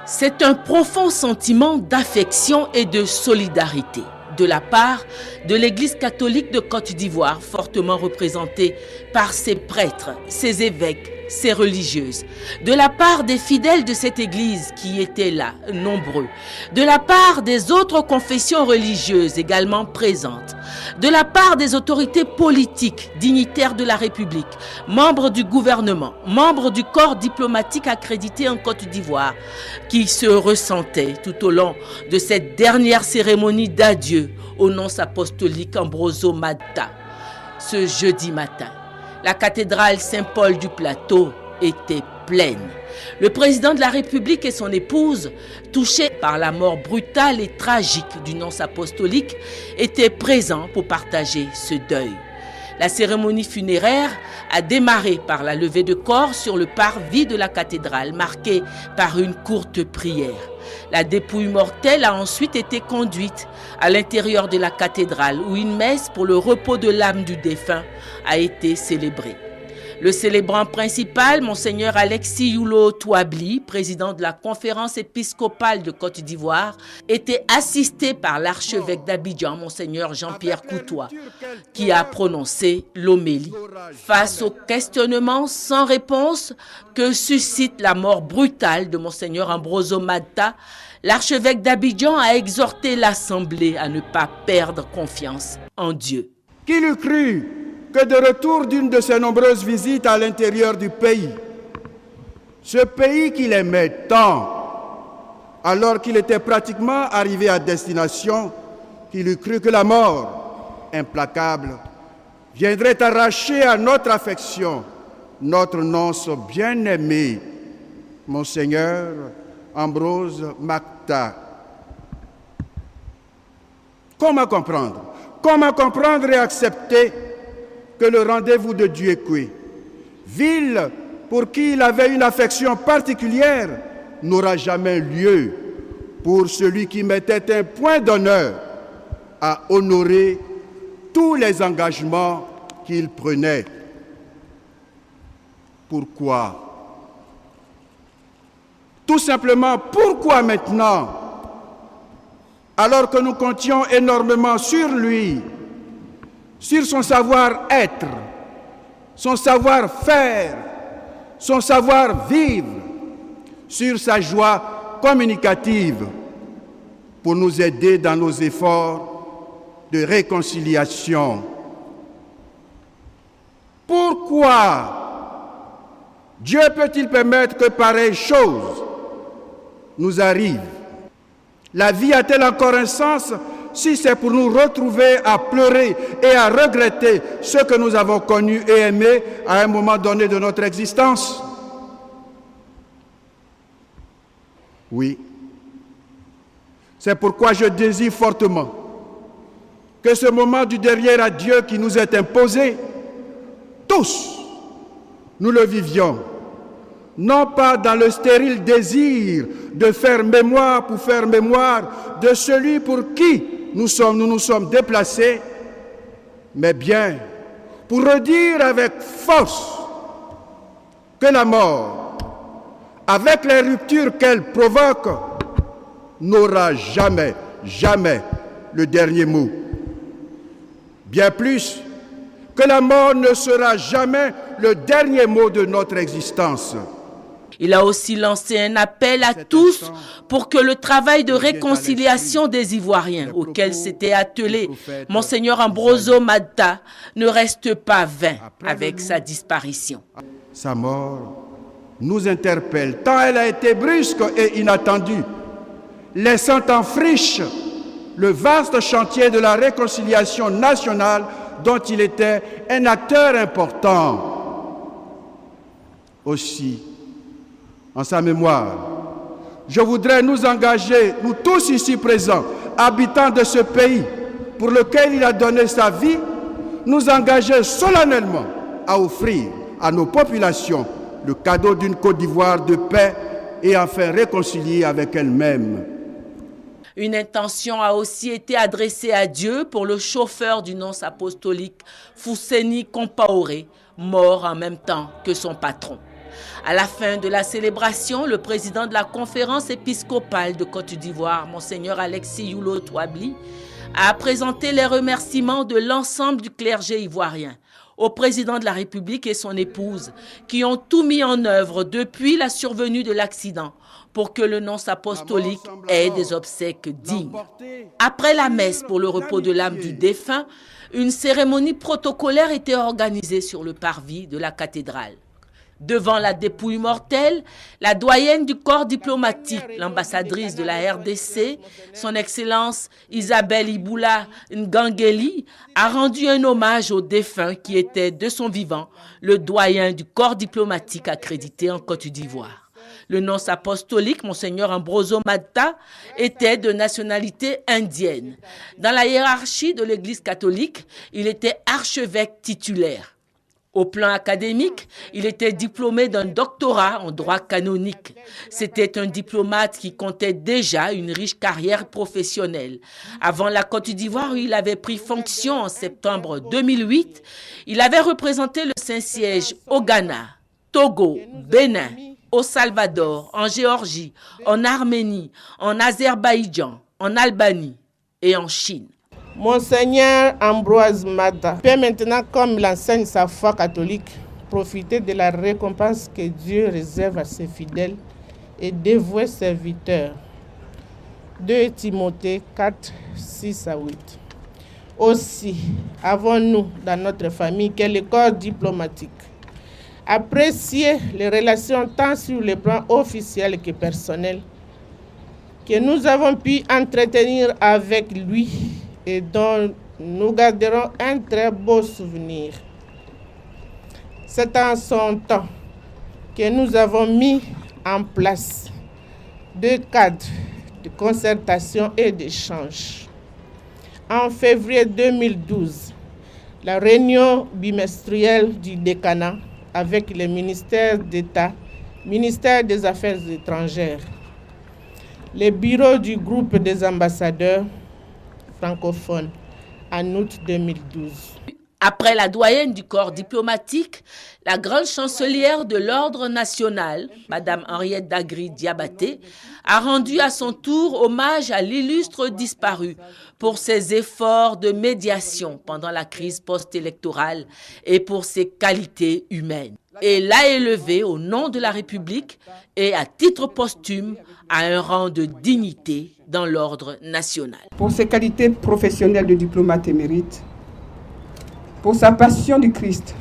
C'est un profond sentiment d'affection et de solidarité de la part de l'Église catholique de Côte d'Ivoire, fortement représentée par ses prêtres, ses évêques, ses religieuses, de la part des fidèles de cette Église qui étaient là, nombreux, de la part des autres confessions religieuses également présentes, de la part des autorités politiques, dignitaires de la République, membres du gouvernement, membres du corps diplomatique accrédité en Côte d'Ivoire, qui se ressentaient tout au long de cette dernière cérémonie d'adieu au nonce apostolique Ambroso Matta. Ce jeudi matin, la cathédrale Saint-Paul du Plateau était pleine. Le président de la République et son épouse, touchés par la mort brutale et tragique du nonce apostolique, étaient présents pour partager ce deuil. La cérémonie funéraire a démarré par la levée de corps sur le parvis de la cathédrale, marquée par une courte prière. La dépouille mortelle a ensuite été conduite à l'intérieur de la cathédrale où une messe pour le repos de l'âme du défunt a été célébrée. Le célébrant principal, Monseigneur Alexis Youlo Touabli, président de la conférence épiscopale de Côte d'Ivoire, était assisté par l'archevêque d'Abidjan, Monseigneur Jean-Pierre Coutois, qui a prononcé l'homélie. Face aux questionnements sans réponse que suscite la mort brutale de Monseigneur Ambroso Matta, l'archevêque d'Abidjan a exhorté l'Assemblée à ne pas perdre confiance en Dieu. Qui l'eût cru que de retour d'une de ses nombreuses visites à l'intérieur du pays, ce pays qu'il aimait tant, alors qu'il était pratiquement arrivé à destination, qu'il eût cru que la mort, implacable, viendrait arracher à notre affection notre nonce bien-aimé, Monseigneur Ambrose Matta. Comment comprendre? Comment comprendre et accepter que le rendez-vous de Dieuékoué, ville pour qui il avait une affection particulière, n'aura jamais lieu pour celui qui mettait un point d'honneur à honorer tous les engagements qu'il prenait. Pourquoi? Tout simplement, pourquoi maintenant, alors que nous comptions énormément sur lui, sur son savoir-être, son savoir-faire, son savoir-vivre, sur sa joie communicative pour nous aider dans nos efforts de réconciliation. Pourquoi Dieu peut-il permettre que pareille chose nous arrive? La vie a-t-elle encore un sens si c'est pour nous retrouver à pleurer et à regretter ce que nous avons connu et aimé à un moment donné de notre existence? Oui. C'est pourquoi je désire fortement que ce moment du dernier adieu qui nous est imposé, tous, nous le vivions, non pas dans le stérile désir de faire mémoire pour faire mémoire de celui pour qui nous nous sommes déplacés, mais bien pour redire avec force que la mort, avec les ruptures qu'elle provoque, n'aura jamais, jamais le dernier mot. Bien plus que la mort ne sera jamais le dernier mot de notre existence. Il a aussi lancé un appel à tous pour que le travail de réconciliation des Ivoiriens auquel s'était attelé Monseigneur Ambroso Matta ne reste pas vain avec sa disparition. Sa mort nous interpelle tant elle a été brusque et inattendue, laissant en friche le vaste chantier de la réconciliation nationale dont il était un acteur important. Aussi, en sa mémoire, je voudrais nous engager, nous tous ici présents, habitants de ce pays pour lequel il a donné sa vie, nous engager solennellement à offrir à nos populations le cadeau d'une Côte d'Ivoire de paix et enfin réconciliée avec elle-même. Une intention a aussi été adressée à Dieu pour le chauffeur du nonce apostolique Fousseni Compaoré, mort en même temps que son patron. À la fin de la célébration, le président de la conférence épiscopale de Côte d'Ivoire, Monseigneur Alexis Youlot Touabli, a présenté les remerciements de l'ensemble du clergé ivoirien au président de la République et son épouse, qui ont tout mis en œuvre depuis la survenue de l'accident pour que le nonce apostolique ait des obsèques dignes. Après la messe pour le repos de l'âme du défunt, une cérémonie protocolaire était organisée sur le parvis de la cathédrale. Devant la dépouille mortelle, la doyenne du corps diplomatique, l'ambassadrice de la RDC, son Excellence Isabelle Iboula Ngangeli, a rendu un hommage au défunt qui était, de son vivant, le doyen du corps diplomatique accrédité en Côte d'Ivoire. Le nonce apostolique, Monseigneur Ambroso Matta, était de nationalité indienne. Dans la hiérarchie de l'Église catholique, il était archevêque titulaire. Au plan académique, il était diplômé d'un doctorat en droit canonique. C'était un diplomate qui comptait déjà une riche carrière professionnelle. Avant la Côte d'Ivoire, où il avait pris fonction en septembre 2008, il avait représenté le Saint-Siège au Ghana, Togo, Bénin, au Salvador, en Géorgie, en Arménie, en Azerbaïdjan, en Albanie et en Chine. Monseigneur Ambroise Matta peut maintenant, comme l'enseigne sa foi catholique, profiter de la récompense que Dieu réserve à ses fidèles et dévoués serviteurs. 2 Timothée 4, 6 à 8. Aussi, avons-nous dans notre famille que le corps diplomatique apprécier les relations tant sur le plan officiel que personnel que nous avons pu entretenir avec lui et dont nous garderons un très beau souvenir. C'est en son temps que nous avons mis en place 2 cadres de concertation et d'échange. En février 2012, la réunion bimestrielle du décanat avec le ministère d'État, ministère des Affaires étrangères, le bureau du groupe des ambassadeurs francophones en août 2012. Après la doyenne du corps diplomatique, la grande chancelière de l'Ordre national, Madame Henriette Dagri Diabaté, a rendu à son tour hommage à l'illustre disparu pour ses efforts de médiation pendant la crise post-électorale et pour ses qualités humaines. Et l'a élevé au nom de la République et à titre posthume à un rang de dignité dans l'Ordre national. Pour ses qualités professionnelles de diplomate émérite, pour sa passion du Christ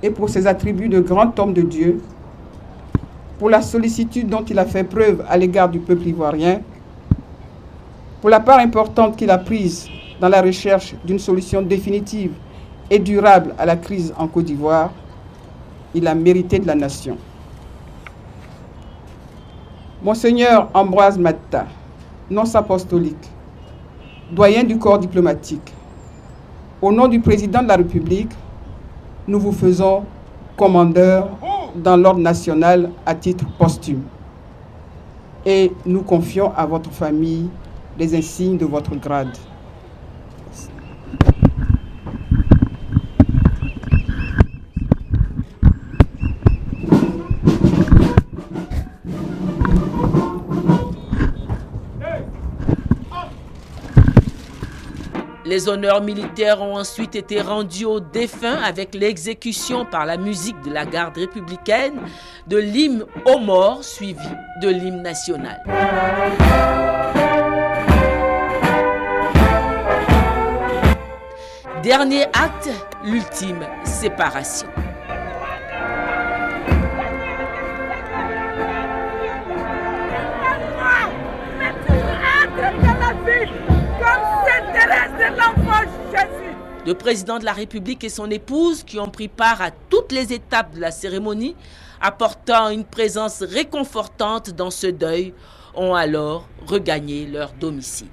et pour ses attributs de grand homme de Dieu, pour la sollicitude dont il a fait preuve à l'égard du peuple ivoirien, pour la part importante qu'il a prise dans la recherche d'une solution définitive et durable à la crise en Côte d'Ivoire, il a mérité de la nation. Monseigneur Ambroise Matta, nonce apostolique, doyen du corps diplomatique, au nom du président de la République, nous vous faisons commandeur dans l'ordre national à titre posthume. Et nous confions à votre famille les insignes de votre grade. Les honneurs militaires ont ensuite été rendus aux défunts avec l'exécution par la musique de la garde républicaine de l'hymne aux morts suivi de l'hymne national. Dernier acte, l'ultime séparation. Le président de la République et son épouse, qui ont pris part à toutes les étapes de la cérémonie, apportant une présence réconfortante dans ce deuil, ont alors regagné leur domicile.